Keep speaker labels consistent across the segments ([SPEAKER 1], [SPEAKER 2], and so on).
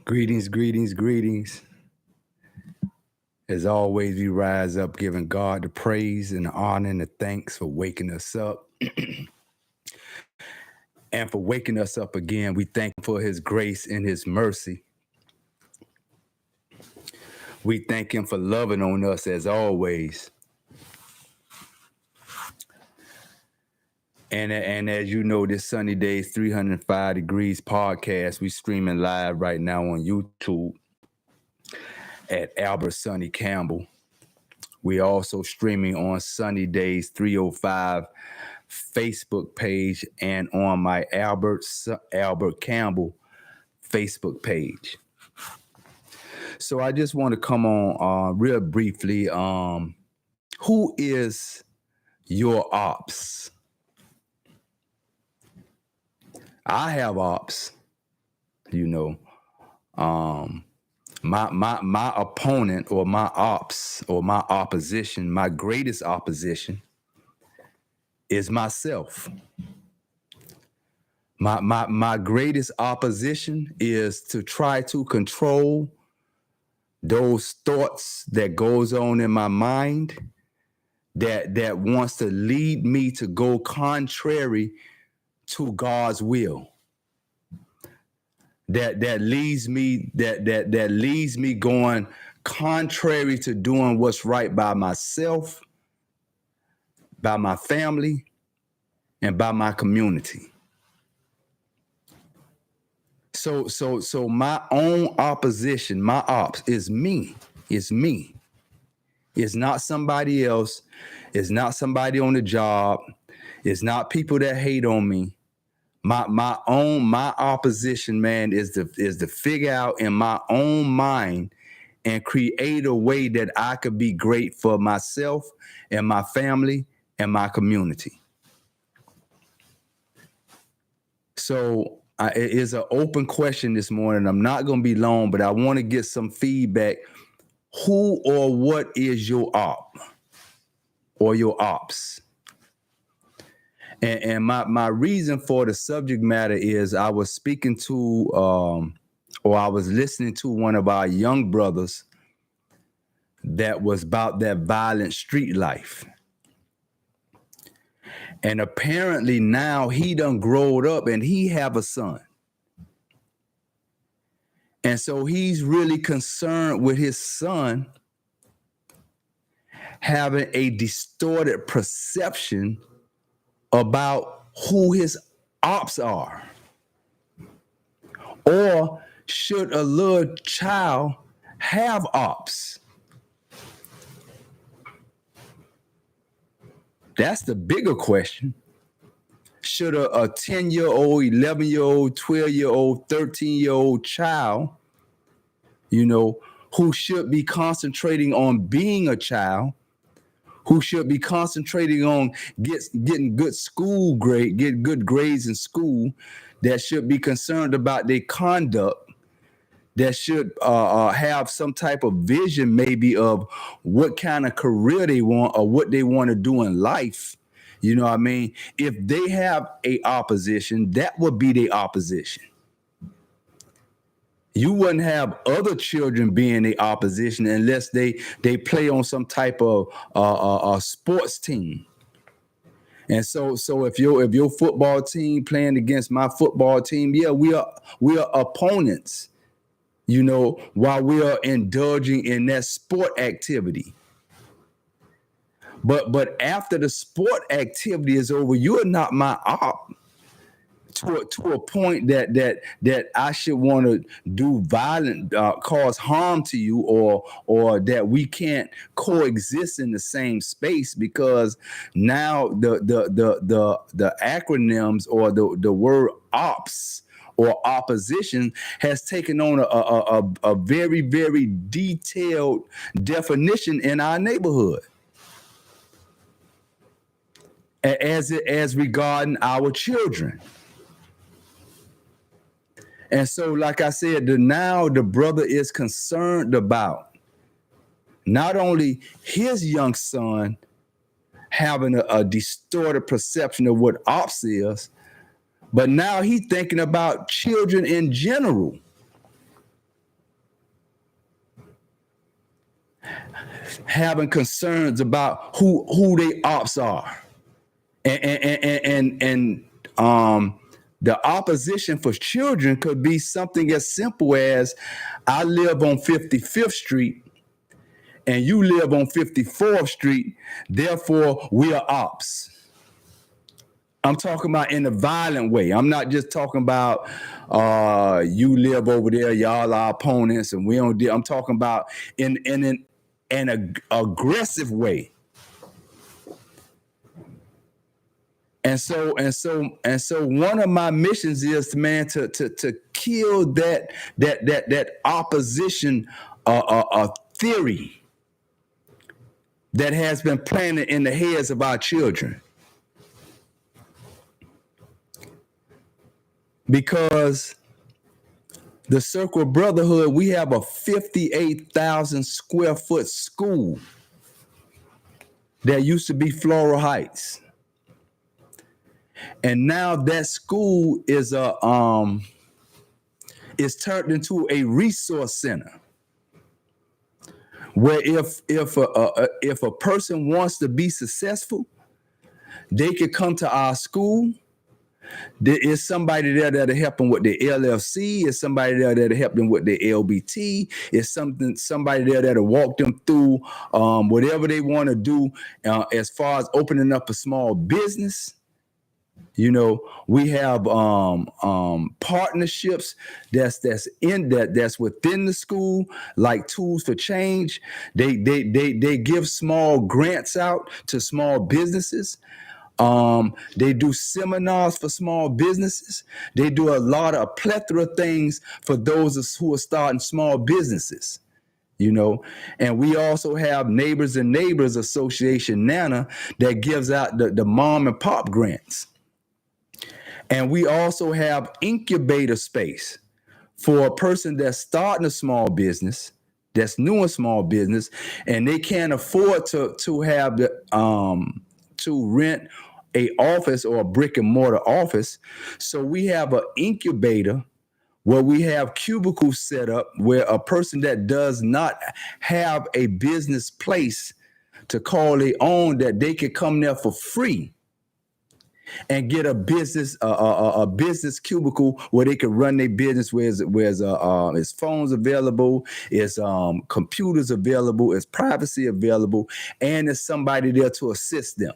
[SPEAKER 1] Greetings, greetings, greetings. As always, we rise up giving God the praise and the honor and the thanks for waking us up. And for waking us up again, we thank him for his grace and his mercy. We thank him for loving on us as always. And as you know, this Sunny Days 305 Degrees podcast, we streaming live right now on YouTube at Albert Sonny Campbell. We also streaming on Sunny Days 305 Facebook page and on my Albert Campbell Facebook page. So I just want to come on real briefly. Who is your ops? I have ops, you know. My opponent or my ops or my opposition, my greatest opposition is myself. My greatest opposition is to try to control those thoughts that goes on in my mind that wants to lead me to go contrary to God's will. That leads me going contrary to doing what's right by myself, by my family, and by my community. So my own opposition, my ops is me. It's me. It's not somebody else. It's not somebody on the job. It's not people that hate on me. My opposition, man, is to figure out in my own mind and create a way that I could be great for myself and my family and my community. So it is an open question this morning. I'm not going to be long, but I want to get some feedback. Who or what is your op or your ops? And my reason for the subject matter is I was speaking to, or I was listening to one of our young brothers that was about that violent street life. And apparently now he done growed up and he have a son. And so he's really concerned with his son having a distorted perception about who his ops are. Or should a little child have ops? That's the bigger question. Should a 10-year-old, 11-year-old, 12-year-old, 13-year-old child, who should be concentrating on being a child, who should be concentrating on getting good school grade, get good grades in school, that should be concerned about their conduct, that should have some type of vision maybe of what kind of career they want or what they want to do in life. You know what I mean? If they have a opposition, that would be their opposition. You wouldn't have other children being the opposition unless they play on some type of sports team. And so if your football team playing against my football team, yeah, we are opponents, while we are indulging in that sport activity. But after the sport activity is over, you are not my op. To a point that I should want to do violent, cause harm to you, or that we can't coexist in the same space, because now the acronyms or the word ops or opposition has taken on a very, very detailed definition in our neighborhood as regarding our children. And so, like I said, now the brother is concerned about not only his young son having a distorted perception of what ops is, but now he's thinking about children in general. having concerns about who they ops are, and the opposition for children could be something as simple as, I live on 55th Street and you live on 54th Street, therefore we are ops. I'm talking about in a violent way. I'm not just talking about you live over there, y'all are opponents, and we don't deal. I'm talking about in an aggressive way. And so one of my missions is, man, to kill that opposition theory that has been planted in the heads of our children. Because the Circle of Brotherhood, we have a 58,000 square foot school that used to be Floral Heights. And now that school is turned into a resource center, where if a person wants to be successful, they could come to our school. There is somebody there that'll help them with their LLC. Is somebody there that'll help them with their LBT. Is somebody there that'll walk them through whatever they want to do as far as opening up a small business. You know, we have partnerships that's within the school, like Tools for Change. They give small grants out to small businesses. They do seminars for small businesses. They do a plethora of things for those who are starting small businesses. You know, and we also have Neighbors and Neighbors Association, NANA, that gives out the mom and pop grants. And we also have incubator space for a person that's starting a small business, that's new in small business, and they can't afford to have to rent a office or a brick and mortar office. So we have an incubator where we have cubicles set up where a person that does not have a business place to call their own, that they could come there for free and get a business cubicle where they can run their business, where's phones available, is computers available, is privacy available, and there's somebody there to assist them.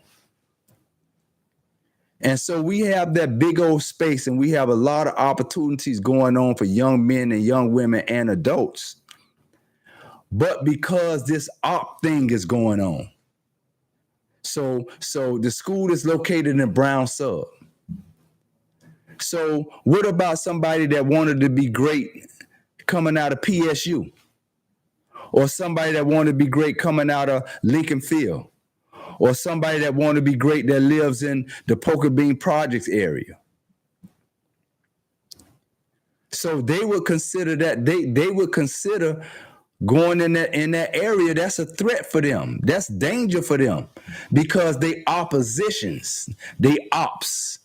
[SPEAKER 1] And so we have that big old space, and we have a lot of opportunities going on for young men and young women and adults. But because this op thing is going on, so the school is located in Brown Sub. So what about somebody that wanted to be great coming out of PSU? Or somebody that wanted to be great coming out of Lincoln Field? Or somebody that wanted to be great that lives in the Poker Bean Projects area? So they would consider that, they would consider going in that area. That's a threat for them. That's danger for them, because they oppositions, they ops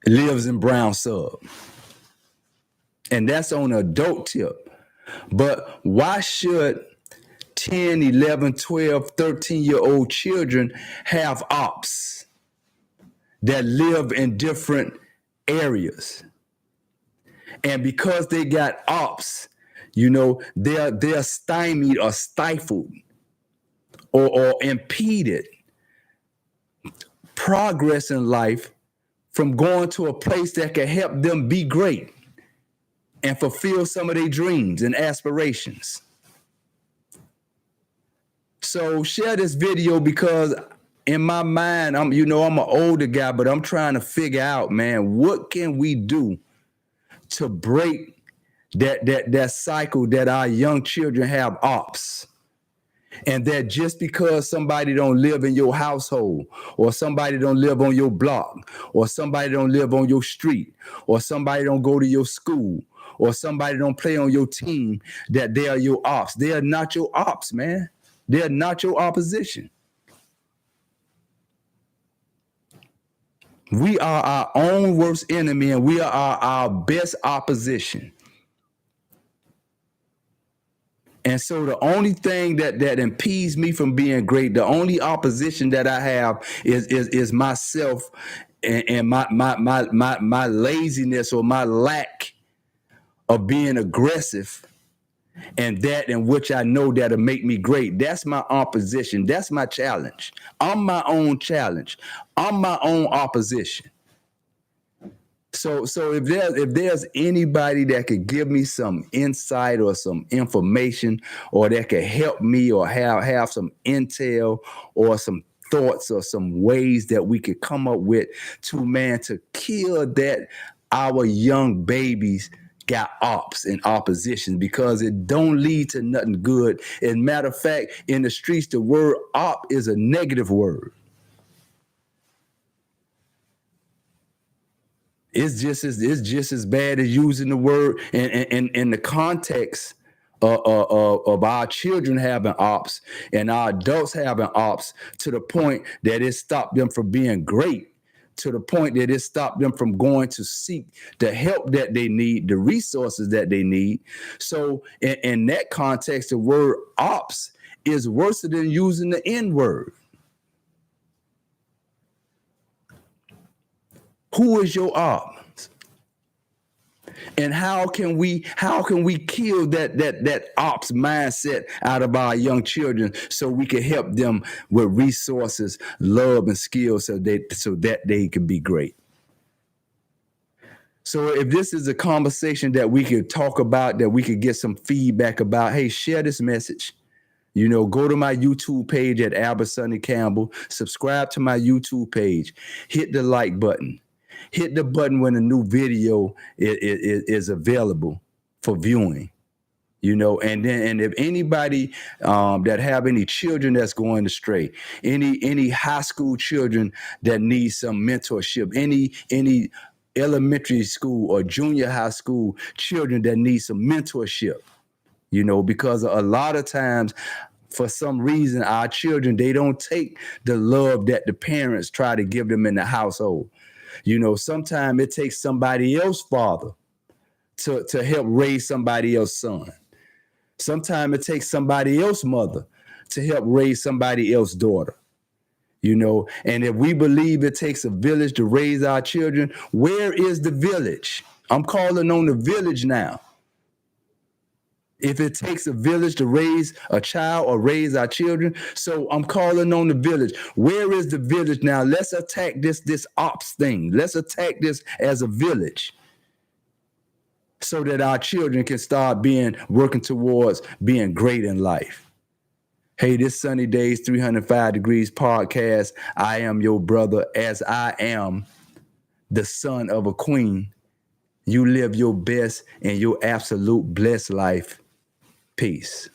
[SPEAKER 1] lives in Brown Sub. And that's on an adult tip. But why should 10, 11, 12, 13-year-old children have ops that live in different areas? And because they got ops, you know, they're stymied or stifled or impeded progress in life from going to a place that can help them be great and fulfill some of their dreams and aspirations. So share this video, because in my mind, I'm an older guy, but I'm trying to figure out, man, what can we do to break that cycle that our young children have ops, and that just because somebody don't live in your household, or somebody don't live on your block, or somebody don't live on your street, or somebody don't go to your school, or somebody don't play on your team, that they are your ops. They are not your ops, man. They are not your opposition. We are our own worst enemy, and we are our best opposition. And so the only thing that impedes me from being great, the only opposition that I have is myself and my laziness or my lack of being aggressive, and that in which I know that'll make me great. That's my opposition. That's my challenge. I'm my own challenge. I'm my own opposition. So if there's anybody that could give me some insight or some information, or that could help me, or have some intel or some thoughts or some ways that we could come up with to kill that our young babies got ops and opposition, because it don't lead to nothing good. As a matter of fact, in the streets, the word op is a negative word. It's just as bad as using the word in the context of our children having ops and our adults having ops, to the point that it stopped them from being great, to the point that it stopped them from going to seek the help that they need, the resources that they need. So in that context, the word ops is worse than using the N word. Who is your op? And how can we kill that ops mindset out of our young children, so we can help them with resources, love, and skills, so that they can be great? So if this is a conversation that we could talk about, that we could get some feedback about, hey, share this message. Go to my YouTube page at Albert Sonny Campbell, subscribe to my YouTube page, hit the like button. Hit the button when a new video is available for viewing, and if anybody that have any children that's going astray, any high school children that need some mentorship, any elementary school or junior high school children that need some mentorship, because a lot of times, for some reason, our children, they don't take the love that the parents try to give them in the household. Sometimes it takes somebody else's father to help raise somebody else's son. Sometimes it takes somebody else's mother to help raise somebody else's daughter. And if we believe it takes a village to raise our children, where is the village? I'm calling on the village now. If it takes a village to raise a child or raise our children, so I'm calling on the village. Where is the village now? Let's attack this ops thing. Let's attack this as a village, so that our children can start working towards being great in life. Hey, this Sunny Days 305 Degrees podcast. I am your brother, as I am the son of a queen. You live your best and your absolute blessed life. Peace.